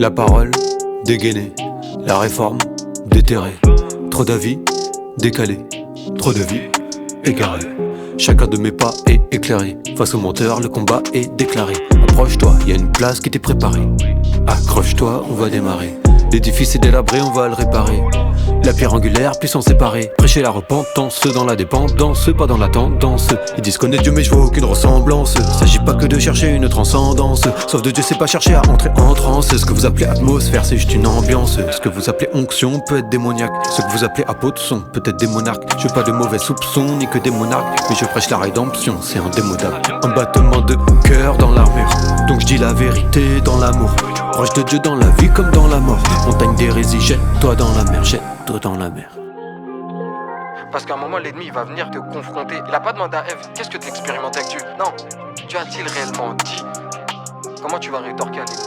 La parole, dégainée. La réforme, déterrée. Trop d'avis, décalés. Trop de vie, égarée. Chacun de mes pas est éclairé. Face au menteur, le combat est déclaré. Approche-toi, y a une place qui t'est préparée. Accroche-toi, on va démarrer. L'édifice est délabré, on va le réparer. La pierre angulaire, puissance séparée. Prêcher la repentance dans la dépendance, pas dans la tendance. Ils disent connaître Dieu mais je vois aucune ressemblance. S'agit pas que de chercher une transcendance. Sauf de Dieu c'est pas chercher à entrer en transe. Ce que vous appelez atmosphère c'est juste une ambiance. Ce que vous appelez onction peut être démoniaque. Ce que vous appelez apôtre sont peut-être des monarques. Je veux pas de mauvais soupçons ni que des monarques. Mais je prêche la rédemption, c'est indémodable. Un battement de cœur dans l'armure. Donc je dis la vérité dans l'amour. Proche de Dieu dans la vie comme dans la mort. Montagne d'hérésie, jette-toi dans la mer, jette-toi dans la mer. Parce qu'à un moment, l'ennemi il va venir te confronter. Il a pas demandé à Ève, qu'est-ce que tu as expérimenté avec Dieu? Non, Dieu a-t-il réellement dit? Comment tu vas rétorquer à l'ennemi?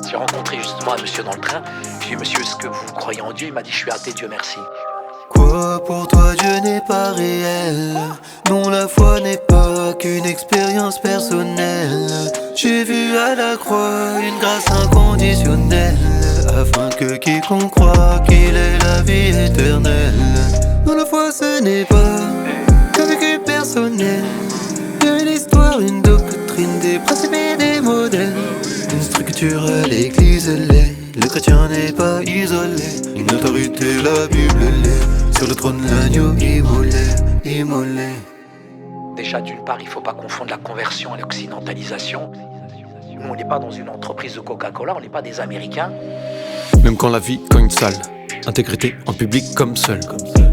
J'ai rencontré justement un monsieur dans le train. J'ai dit, monsieur, est-ce que vous croyez en Dieu? Il m'a dit, je suis athée, Dieu merci. Quoi pour toi Dieu n'est pas réel? Non, la foi n'est pas qu'une expérience personnelle. J'ai vu à la croix une grâce inconditionnelle, afin que quiconque croit qu'il ait la vie éternelle. Non, la foi ce n'est pas qu'un vécu personnel. Il y a une histoire, une doctrine, des principes et des modèles. Une structure à l'église l'est. Le chrétien n'est pas isolé. Une autorité, la Bible l'est. Sur le trône l'agneau immolé. Déjà, d'une part, il ne faut pas confondre la conversion et l'occidentalisation. Nous, on n'est pas dans une entreprise de Coca-Cola, on n'est pas des Américains. Même quand la vie cogne sale. Intégrité en public comme seul.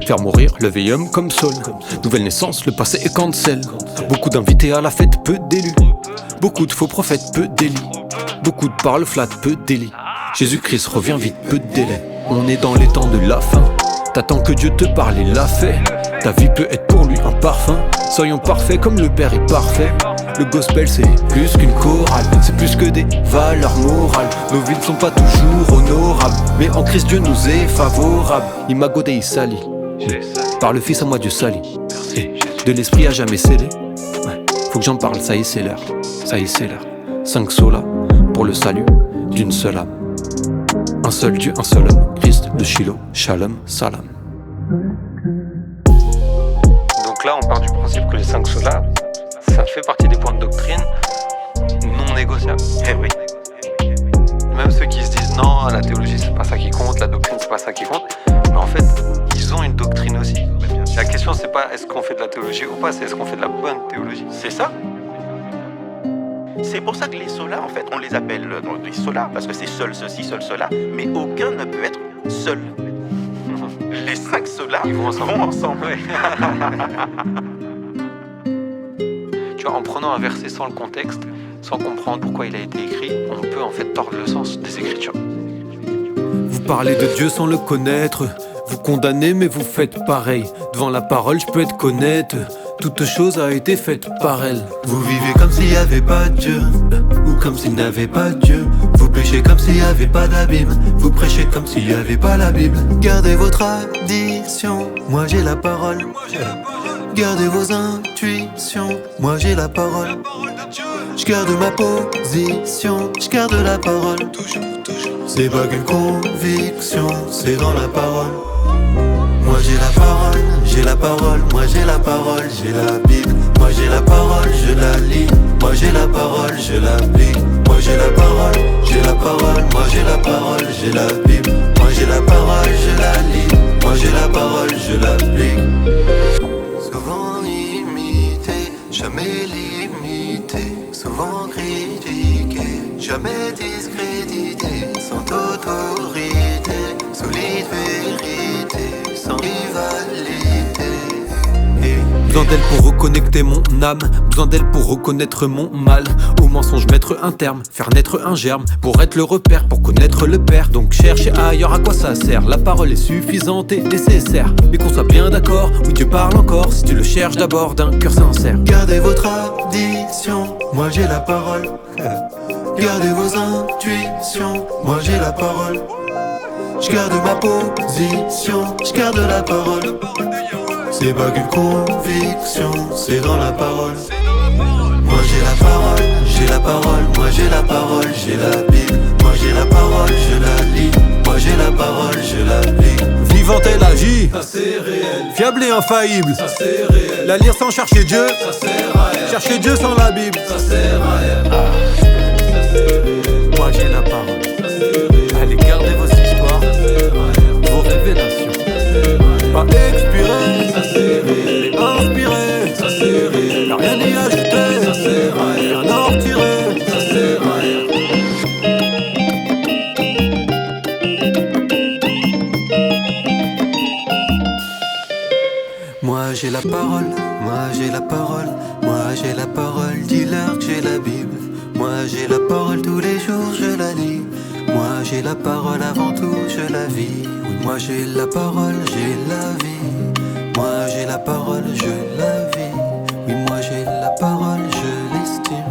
Faire mourir le vieil homme comme Saul. Nouvelle naissance, le passé est cancel. Beaucoup d'invités à la fête, peu d'élus. Beaucoup de faux prophètes, peu d'élits. Beaucoup de paroles flat, peu d'élits. Jésus-Christ revient vite, peu de délai. On est dans les temps de la fin. T'attends que Dieu te parle, il l'a fait. Ta vie peut être pour lui un parfum. Soyons parfaits comme le Père est parfait. Le gospel c'est plus qu'une chorale. C'est plus que des valeurs morales. Nos vies ne sont pas toujours honorables. Mais en Christ Dieu nous est favorable. Il m'a godé, il salit. Par le Fils à moi Dieu salit. Et de l'Esprit à jamais scellé. Faut que j'en parle, ça y est c'est l'heure. Ça y est c'est l'heure. 5 solas pour le salut d'une seule âme. Un seul Dieu, un seul homme. Christ de Shiloh, Shalom, Salam. Donc là, on part du principe que les 5 solas, ça fait partie des points de doctrine non négociables. Eh oui. Même ceux qui se disent non, la théologie c'est pas ça qui compte, la doctrine c'est pas ça qui compte, mais en fait, ils ont une doctrine aussi. La question c'est pas est-ce qu'on fait de la théologie ou pas, c'est est-ce qu'on fait de la bonne théologie. C'est ça. C'est pour ça que les solas, en fait, on les appelle les solas, parce que c'est seul ceci, seul cela, mais aucun ne peut être seul. Les 5 solas, Ils vont ensemble. ouais. Tu vois, en prenant un verset sans le contexte, sans comprendre pourquoi il a été écrit, on peut en fait tordre le sens des Écritures. Vous parlez de Dieu sans le connaître. Vous condamnez mais vous faites pareil. Devant la parole je peux être honnête. Toute chose a été faite par elle. Vous vivez comme s'il n'y avait pas de Dieu, ou comme s'il n'avait pas de Dieu. Vous péchez comme s'il n'y avait pas d'abîme. Vous prêchez comme s'il n'y avait pas la Bible. Gardez vos traditions, moi j'ai la parole. Gardez vos intuitions, moi j'ai la parole. Je garde ma position, je garde la parole. C'est pas qu'une conviction, c'est dans la parole. Moi j'ai la parole, j'ai la parole, moi j'ai la parole, j'ai la Bible. Moi j'ai la parole, je la lis. Moi j'ai la parole, je l'applique. Moi j'ai la parole, j'ai la parole, moi j'ai la parole, j'ai la Bible. Moi j'ai la parole, je la lis. Moi j'ai la parole, je l'applique. Souvent imité, jamais limité. Souvent critiqué, jamais discrédité. Sans autorité, solide vérité, sans rivalité. Besoin d'elle pour reconnecter mon âme. Besoin d'elle pour reconnaître mon mal. Au mensonge mettre un terme, faire naître un germe. Pour être le repère, pour connaître le Père. Donc chercher ailleurs à quoi ça sert. La parole est suffisante et nécessaire. Mais qu'on soit bien d'accord, oui Dieu parle encore. Si tu le cherches d'abord d'un cœur sincère. Gardez vos traditions, moi j'ai la parole. Gardez vos intuitions, moi j'ai la parole. Je garde ma position, je garde la parole. C'est pas qu'une conviction, c'est dans la parole. Moi j'ai la parole, j'ai la parole, moi j'ai la parole, j'ai la Bible. Moi j'ai la parole, je la lis. Moi j'ai la parole, je la vis. Vivante elle agit, Ça c'est réel, fiable et infaillible. ça c'est réel, La lire sans chercher Dieu, ça sert à rien, chercher Dieu sans la Bible. ça sert à rien. Ça c'est réel, Moi j'ai la parole. ça c'est réel, Allez, gardez vos histoires, ça sert à rien, vos révélations. ça sert à rien. Pas expiré, Ça c'est réel, mais inspiré. ça c'est réel, Y'a rien y ajouter, ça sert à rien, rien à retirer. ça sert à rien. Moi j'ai la parole, moi j'ai la parole, moi j'ai la parole, dis-leur que j'ai la Bible. Moi j'ai la parole tous les jours, je la lis. Moi j'ai la parole avant tout, je la vis. Oui, moi j'ai la parole, j'ai la vie. Moi j'ai la parole, je la vis. Oui, moi j'ai la parole, je l'estime.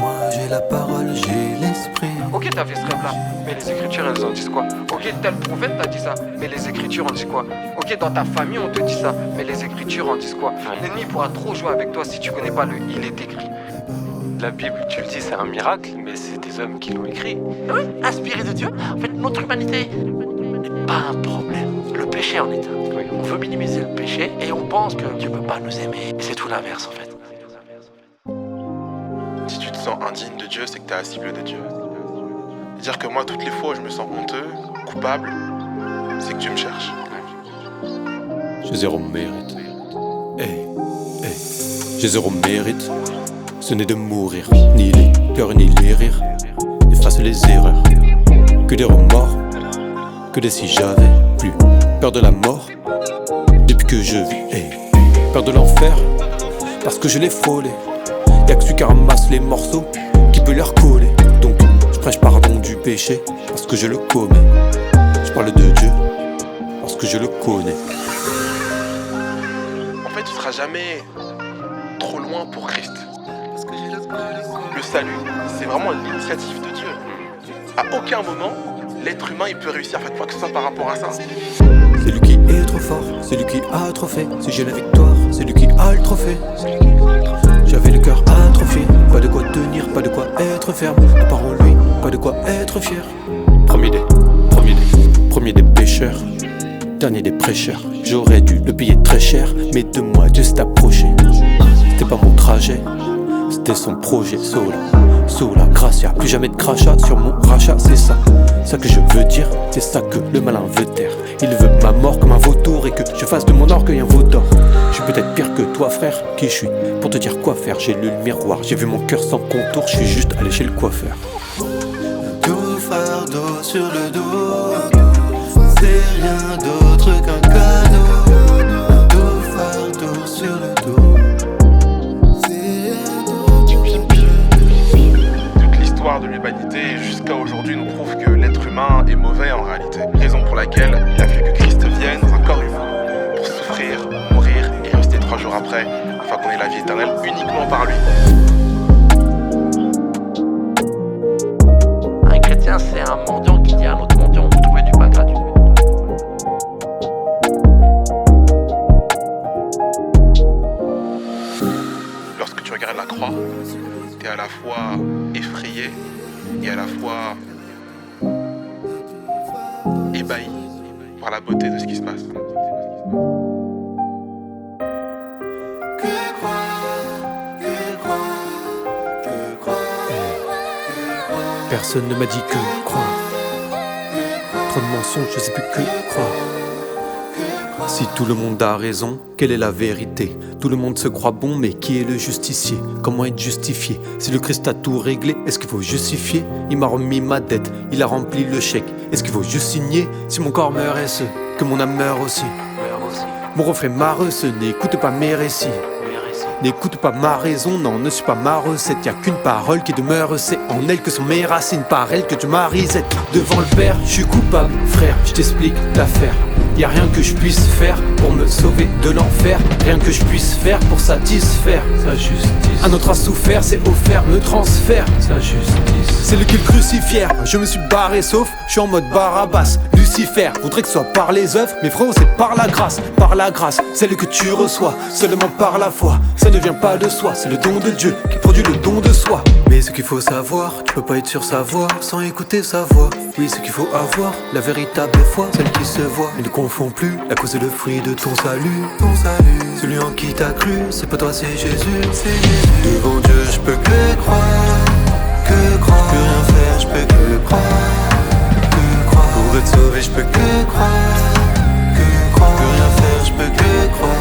Moi j'ai la parole, j'ai l'esprit. Ok, t'as fait ce rêve-là, mais les écritures, elles en disent quoi? Ok, tel prophète t'a dit ça, mais les écritures en disent quoi? Ok, dans ta famille, on te dit ça, mais les écritures en disent quoi? L'ennemi pourra trop jouer avec toi si tu connais pas le « il est écrit ». La Bible, tu le dis, c'est un miracle, mais c'est des hommes qui l'ont écrit. Oui, inspiré de Dieu. En fait, notre humanité n'est pas un problème. Le péché en est un. Oui. On veut minimiser le péché et on pense que Dieu ne peut pas nous aimer. Et c'est tout l'inverse en fait. Si tu te sens indigne de Dieu, c'est que tu es à la cible de Dieu. C'est-à-dire que moi, toutes les fois où je me sens honteux, coupable, c'est que Dieu me cherche. J'ai zéro mérite. Hey, hey. J'ai zéro mérite. Ce n'est de mourir, ni les pleurs ni les rires. Efface les erreurs. Que des remords. Que des si j'avais plus peur de la mort. Depuis que je vis, hey. Peur de l'enfer. Parce que je l'ai frôlé. Y'a que celui qui ramasse les morceaux qui peut leur coller. Donc je prêche pardon du péché parce que je le commets. Je parle de Dieu parce que je le connais. En fait, tu seras jamais trop loin pour Christ. Le salut, c'est vraiment l'initiative de Dieu. À aucun moment, l'être humain il peut réussir à faire quoi que ce soit par rapport à ça. C'est lui qui est trop fort, c'est lui qui a trop fait. Si j'ai la victoire, c'est lui qui a le trophée. J'avais le cœur atrophié, pas de quoi tenir, pas de quoi être ferme. À part en lui, pas de quoi être fier. Premier des pécheurs, dernier des prêcheurs. J'aurais dû le payer très cher, mais de moi Dieu s'est approché. C'était pas mon trajet, c'était son projet. Sola, grâce, y'a plus jamais de crachat sur mon rachat, c'est ça. Ça que je veux dire, c'est ça que le malin veut taire. Il veut ma mort comme un vautour et que je fasse de mon orgueil un veau d'or. Je suis peut-être pire que toi frère, qui je suis pour te dire quoi faire. J'ai lu le miroir, j'ai vu mon cœur sans contour. Je suis juste allé chez le coiffeur. Tout fardeau sur le dos, c'est rien d'autre qu'un cadeau. Tout fardeau sur le dos, c'est rien d'autre qu'un Toute l'histoire de l'humanité jusqu'à aujourd'hui nous prouve que l'être humain est mauvais en réalité. Raison pour laquelle il a fallu que Christ vienne dans un corps humain pour souffrir, mourir et rester 3 jours après afin qu'on ait la vie éternelle uniquement par lui. Un chrétien, c'est un mendiant qui dit à un autre mendiant de trouver du pain gratuit. Lorsque tu regardes la croix, tu es à la fois effrayé et à la fois ébahi par la beauté de ce qui se passe. Personne ne m'a dit que croire. Trop de mensonges, je sais plus que croire. Si tout le monde a raison, quelle est la vérité? Tout le monde se croit bon, mais qui est le justicier? Comment être justifié? Si le Christ a tout réglé, est-ce qu'il faut justifier? Il m'a remis ma dette, il a rempli le chèque. Est-ce qu'il faut juste signer? Si mon corps meurt, est-ce que mon âme meurt aussi? Mon refrain marreux, ce n'écoute pas mes récits. N'écoute pas ma raison, non, ne suis pas ma recette. Y'a qu'une parole qui demeure, c'est en elle que sont mes racines. Par elle que tu m'arisette. Devant le Père, je suis coupable, frère, je t'explique l'affaire. Y'a rien que je puisse faire pour me sauver de l'enfer. Rien que je puisse faire pour satisfaire sa justice. Un autre a souffert, c'est offert, me transfère sa justice. C'est le qu'ils crucifièrent, je me suis barré sauf, je suis en mode Barabbas. Lucifer voudrait que ce soit par les œuvres, mais frérot c'est par la grâce, celle que tu reçois, seulement par la foi. Ça ne vient pas de soi, c'est le don de Dieu qui produit le don de soi. Mais ce qu'il faut savoir, tu peux pas être sur sa voix sans écouter sa voix. Oui, ce qu'il faut avoir, la véritable foi, celle qui se voit. Et ne confonds plus la cause et le fruit de ton salut. Ton salut, celui en qui t'as cru, c'est pas toi, c'est Jésus. C'est Jésus. Devant Dieu, je peux que croire, que croire. Plus rien faire, je peux que croire, que croire. Pour être sauvé, je peux que croire, que croire. Plus rien faire, je peux que croire.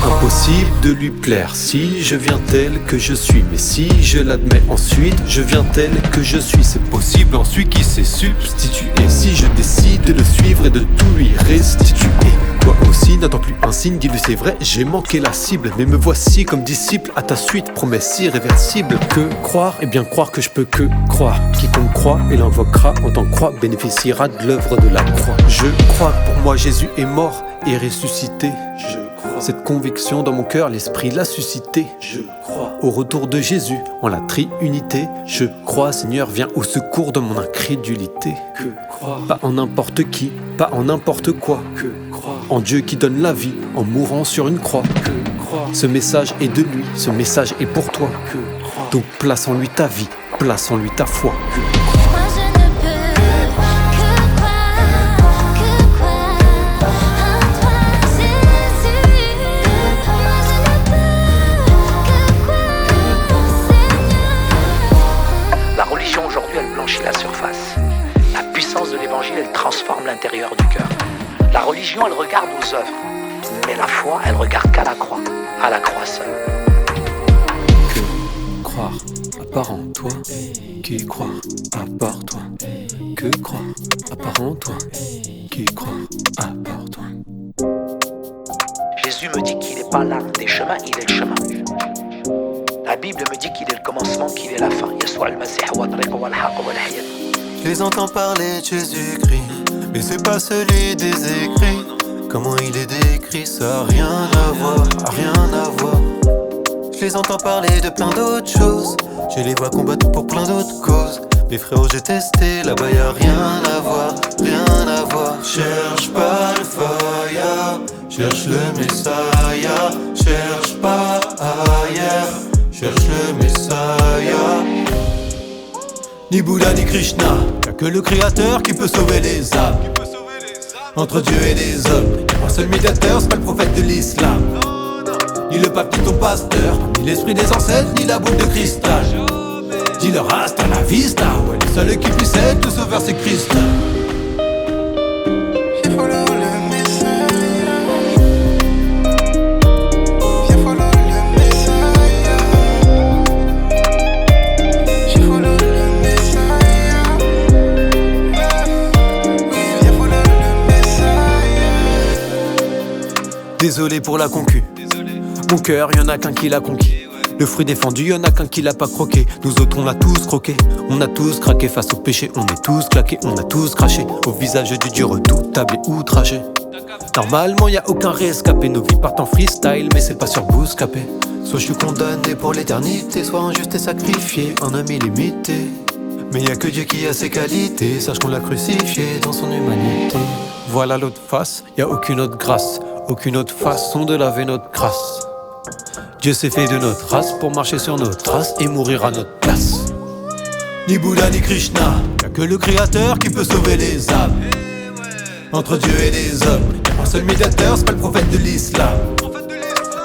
Impossible de lui plaire si je viens tel que je suis. Mais si je l'admets ensuite, je viens tel que je suis. C'est possible en celui qui s'est substitué. Si je décide de le suivre et de tout lui restituer. Toi aussi n'attends plus un signe, dis-lui c'est vrai, j'ai manqué la cible. Mais me voici comme disciple à ta suite, promesse irréversible. Que croire, et bien croire que je peux que croire. Quiconque croit et l'invoquera en tant que croix bénéficiera de l'œuvre de la croix. Je crois que pour moi Jésus est mort et ressuscité. Cette conviction dans mon cœur, l'esprit l'a suscité. Je crois au retour de Jésus, en la triunité. Je crois, Seigneur, viens au secours de mon incrédulité. Que croire, pas en n'importe qui, pas en n'importe quoi. Que croire, en Dieu qui donne la vie, en mourant sur une croix. Que croire, ce message est de lui, ce message est pour toi. Que croire, donc place en lui ta vie, place en lui ta foi. Que la surface. La puissance de l'évangile, elle transforme l'intérieur du cœur. La religion, elle regarde aux œuvres, mais la foi, elle regarde qu'à la croix seule. Que croire à part en toi, qui croire à part toi, que croire à part en toi, qui croire à part toi. Jésus me dit qu'il n'est pas l'âme des chemins, il est le chemin. La Bible me dit qu'il est le commencement, qu'il est la fin. Je les entends parler de Jésus-Christ, mais c'est pas celui des écrits. Comment il est décrit, ça a rien à voir, rien à voir. Je les entends parler de plein d'autres choses, je les vois combattre pour plein d'autres causes. Mes frérots, j'ai testé, là-bas y'a rien à voir, rien à voir. Cherche pas le fire, cherche le Messiah. Cherche pas ailleurs, cherche le Messiah. Ni Bouddha ni Krishna, y'a que le Créateur qui peut sauver les âmes. Entre Dieu et les hommes, y'a un seul médiateur, c'est pas le prophète de l'islam. Ni le pape ni ton pasteur, ni l'esprit des ancêtres, ni la boule de cristal. Dis-leur hasta la vista, ouais, le seul qui puisse être le sauveur c'est Christ. Désolé pour la concu. Mon cœur, y'en a qu'un qui l'a conquis. Le fruit défendu, y'en a qu'un qui l'a pas croqué. Nous autres, on l'a tous croqué. On a tous craqué face au péché. On est tous claqués, on a tous craché au visage du Dieu redoutable et outragé. Normalement, y a aucun rescapé. Nos vies partent en freestyle, mais c'est pas sur Bouscapé. Soit je suis condamné pour l'éternité, soit injuste et sacrifié, un homme illimité. Mais y a que Dieu qui a ses qualités. Sache qu'on l'a crucifié dans son humanité. Voilà l'autre face, y a aucune autre grâce, aucune autre façon de laver notre crasse. Dieu s'est fait de notre race pour marcher sur nos traces et mourir à notre place. Ni Bouddha ni Krishna, y'a que le Créateur qui peut sauver les âmes. Entre Dieu et les hommes, y'a un seul médiateur, c'est pas le prophète de l'islam.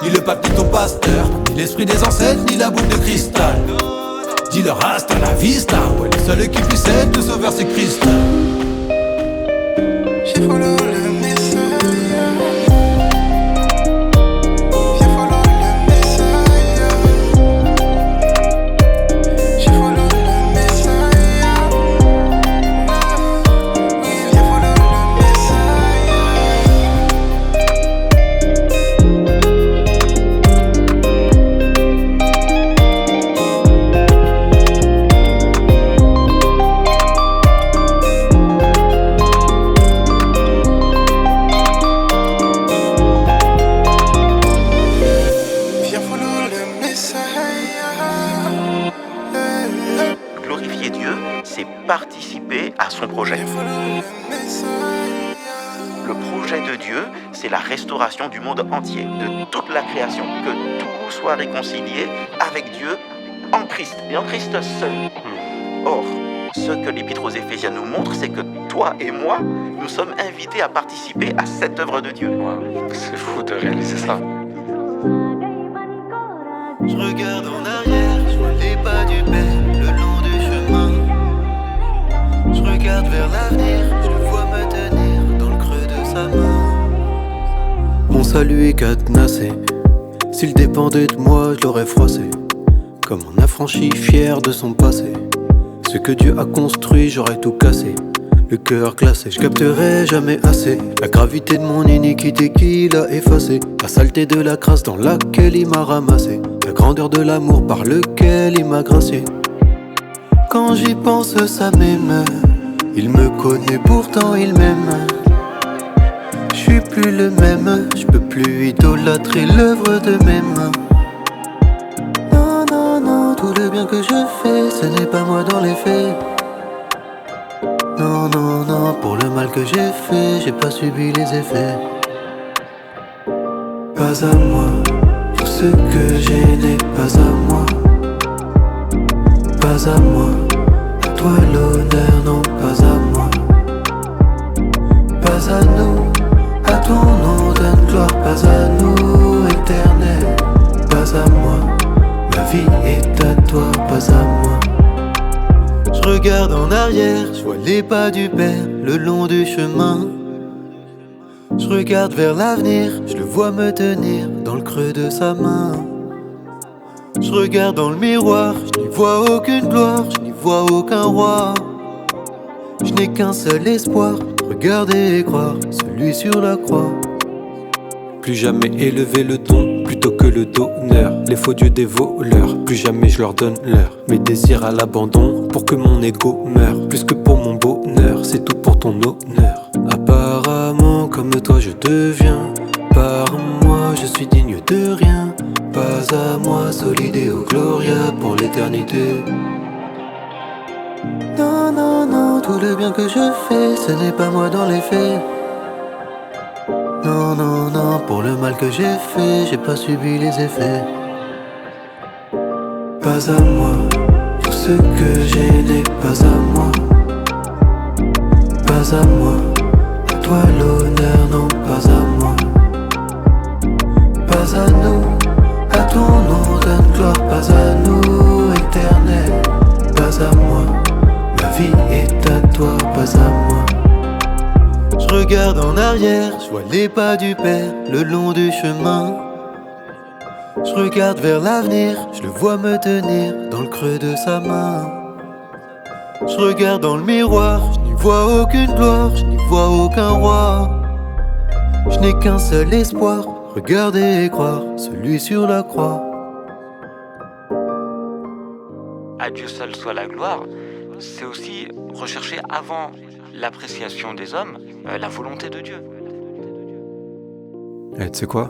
Ni le pape ni ton pasteur, ni l'esprit des ancêtres, ni la boule de cristal. Dis-leur hasta la vista, ouais, le seul qui puisse être le sauveur c'est Christ. Glorifier Dieu, c'est participer à son projet. Le projet de Dieu, c'est la restauration du monde entier, de toute la création, que tout soit réconcilié avec Dieu en Christ et en Christ seul. Or, ce que l'Épître aux Éphésiens nous montre, c'est que toi et moi, nous sommes invités à participer à cette œuvre de Dieu. Ouais, c'est fou de réaliser ça. Je regarde en arrière, je vois les pas du Père le long du chemin. Je regarde vers l'avenir, je le vois me tenir dans le creux de sa main. Mon salut est cadenassé, s'il dépendait de moi, je l'aurais froissé. Comme un affranchi fier de son passé. Ce que Dieu a construit, j'aurais tout cassé. Le cœur glacé, je capterai jamais assez la gravité de mon iniquité qu'il a effacée, la saleté de la crasse dans laquelle il m'a ramassé, la grandeur de l'amour par lequel il m'a gracié. Quand j'y pense, ça m'émeut. Il me connaît, pourtant il m'aime. Je suis plus le même, je peux plus idolâtrer l'œuvre de mes mains. Non, non, non, tout le bien que je fais, ce n'est pas moi dans les faits. Non, non, non, pour le mal que j'ai fait, j'ai pas subi les effets. Pas à moi, tout ce que j'ai n'est pas à moi. Pas à moi, à toi l'honneur, non, pas à moi. Pas à nous, à ton nom donne gloire, pas à nous, éternel. Pas à moi, ma vie est à toi, pas à moi. Je regarde en arrière, je vois les pas du Père le long du chemin. Je regarde vers l'avenir, je le vois me tenir dans le creux de sa main. Je regarde dans le miroir, je n'y vois aucune gloire, je n'y vois aucun roi. Je n'ai qu'un seul espoir, regarder et croire, celui sur la croix. Plus jamais élever le don plutôt que le donneur. Les faux dieux des voleurs, plus jamais je leur donne l'heure. Mes désirs à l'abandon pour que mon ego meure. Plus que pour mon bonheur, c'est tout pour ton honneur. Apparemment comme toi je deviens. Par moi je suis digne de rien. Pas à moi, solideo gloria pour l'éternité. Non, non, non, tout le bien que je fais, ce n'est pas moi dans les faits. Non, non, non, pour le mal que j'ai fait, j'ai pas subi les effets. Pas à moi, tout ce que j'ai n'est pas à moi. Pas à moi, à toi l'honneur, non, pas à moi. Pas à nous, à ton nom donne gloire, pas à nous, éternel. Pas à moi, ma vie est à toi, pas à moi. Je regarde en arrière, je vois les pas du Père le long du chemin. Je regarde vers l'avenir, je le vois me tenir dans le creux de sa main. Je regarde dans le miroir, je n'y vois aucune gloire, je n'y vois aucun roi. Je n'ai qu'un seul espoir, regarder et croire, celui sur la croix. À Dieu seul soit la gloire, c'est aussi rechercher avant l'appréciation des hommes, la volonté de Dieu. Tu sais quoi?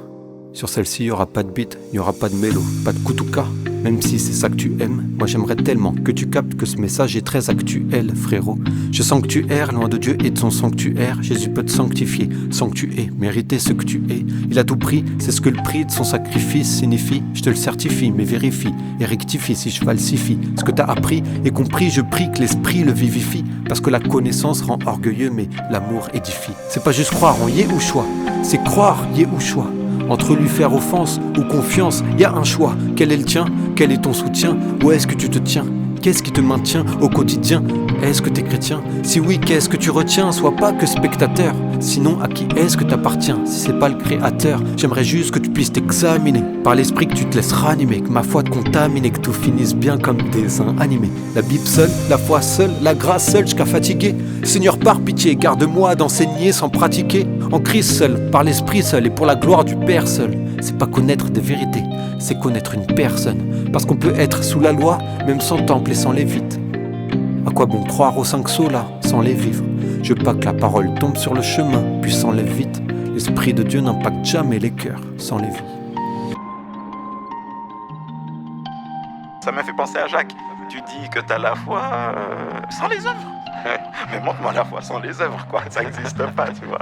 Sur celle-ci, il n'y aura pas de beat, il n'y aura pas de mélo, pas de kutuka. Même si c'est ça que tu aimes, moi j'aimerais tellement que tu captes que ce message est très actuel, frérot. Je sens que tu erres loin de Dieu et de son sanctuaire. Jésus peut te sanctifier sans que tu aies mérité ce que tu es. Il a tout pris, c'est ce que le prix de son sacrifice signifie. Je te le certifie, mais vérifie et rectifie si je falsifie ce que t'as appris et compris. Je prie que l'esprit le vivifie, parce que la connaissance rend orgueilleux, mais l'amour édifie. C'est pas juste croire en Yéhoshua, c'est croire Yéhoshua. Entre lui faire offense ou confiance, y a un choix. Quel est le tien? Quel est ton soutien? Où est-ce que tu te tiens? Qu'est-ce qui te maintient au quotidien? Est-ce que t'es chrétien? Si oui, qu'est-ce que tu retiens? Sois pas que spectateur. Sinon, à qui est-ce que t'appartiens? Si c'est pas le créateur, j'aimerais juste que tu puisses t'examiner par l'esprit, que tu te laisses ranimer, que ma foi te contamine, que tout finisse bien comme des dessins animés. La Bible seule, la foi seule, la grâce seule, jusqu'à fatiguer. Seigneur, par pitié, garde-moi d'enseigner sans pratiquer. En Christ seul, par l'esprit seul et pour la gloire du Père seul. C'est pas connaître des vérités, c'est connaître une personne. Parce qu'on peut être sous la loi, même sans temple et sans lévite. À quoi bon croire aux 5 solas sans les vivre? Je veux pas que la parole tombe sur le chemin, puis s'enlève vite. L'esprit de Dieu n'impacte jamais les cœurs sans les vies. Ça m'a fait penser à Jacques. Tu dis que t'as la foi sans les œuvres. Mais montre-moi la foi sans les œuvres, quoi. Ça n'existe pas, tu vois.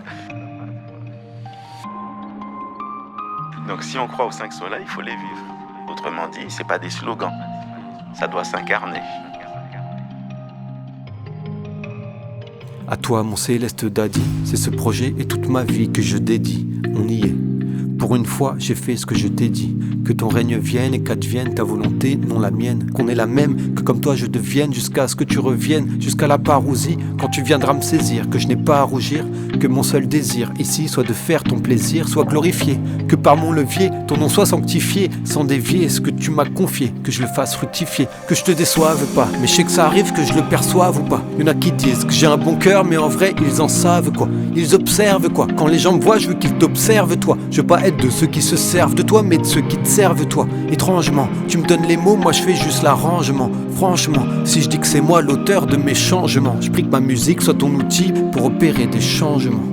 Donc si on croit aux 5 solas, il faut les vivre. Autrement dit, c'est pas des slogans. ça doit s'incarner. À toi, mon céleste daddy, c'est ce projet et toute ma vie que je dédie. On y est. Pour une fois, j'ai fait ce que je t'ai dit. Que ton règne vienne et qu'advienne ta volonté, non la mienne. Qu'on est la même, que comme toi je devienne, jusqu'à ce que tu reviennes, jusqu'à la parousie, quand tu viendras me saisir, que je n'ai pas à rougir, que mon seul désir ici soit de faire ton plaisir, soit glorifié, que par mon levier, ton nom soit sanctifié, sans dévier ce que tu m'as confié, que je le fasse fructifier, que je te déçoive pas, mais je sais que ça arrive que je le perçoive ou pas. Y'en a qui disent que j'ai un bon cœur, mais en vrai ils en savent quoi, ils observent quoi. Quand les gens me voient, je veux qu'ils t'observent toi, je veux pas être de ceux qui se servent de toi, mais de ceux qui te servent toi. Étrangement, tu me donnes les mots, moi je fais juste l'arrangement. Franchement, si je dis que c'est moi l'auteur de mes changements, je prie que ma musique soit ton outil pour opérer des changements.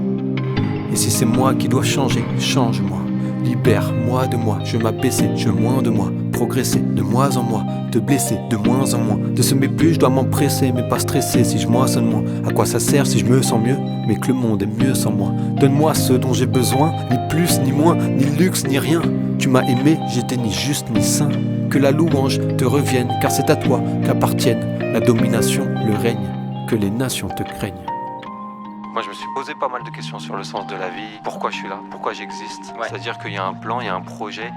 Et si c'est moi qui dois changer, change-moi. Libère-moi de moi, je m'abaisser, je moins de moi. Progresser de moins en moins, te blesser de moins en moins. De semer plus, je dois m'empresser, mais pas stresser si je moissonne moins. À quoi ça sert si je me sens mieux, mais que le monde est mieux sans moi. Donne-moi ce dont j'ai besoin, ni plus ni moins, ni luxe ni rien. Tu m'as aimé, j'étais ni juste ni saint. Que la louange te revienne, car c'est à toi qu'appartiennent la domination, le règne, que les nations te craignent. Moi, je me suis posé pas mal de questions sur le sens de la vie, pourquoi je suis là, pourquoi j'existe. Ouais. C'est-à-dire qu'il y a un plan, il y a un projet,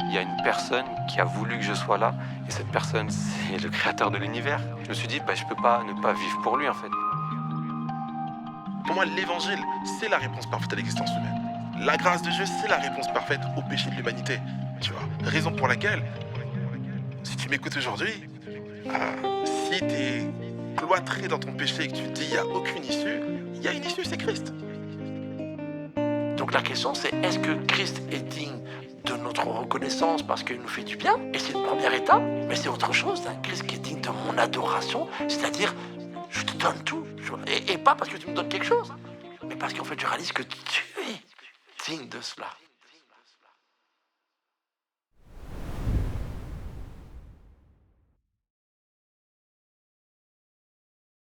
il y a une personne qui a voulu que je sois là, et cette personne, c'est le créateur de l'univers. Je me suis dit, je peux pas ne pas vivre pour lui, en fait. Pour moi, l'évangile, c'est la réponse parfaite à l'existence humaine. La grâce de Dieu, c'est la réponse parfaite au péché de l'humanité. Tu vois, raison pour laquelle, si tu m'écoutes aujourd'hui, si t'es cloîtré dans ton péché et que tu te dis, il n'y a aucune issue, il y a une issue, c'est Christ. Donc la question c'est, est-ce que Christ est digne de notre reconnaissance parce qu'il nous fait du bien? Et c'est une première étape, mais c'est autre chose, un Christ qui est digne de mon adoration, c'est-à-dire, je te donne tout. Et pas parce que tu me donnes quelque chose, mais parce qu'en fait je réalise que tu es digne de cela.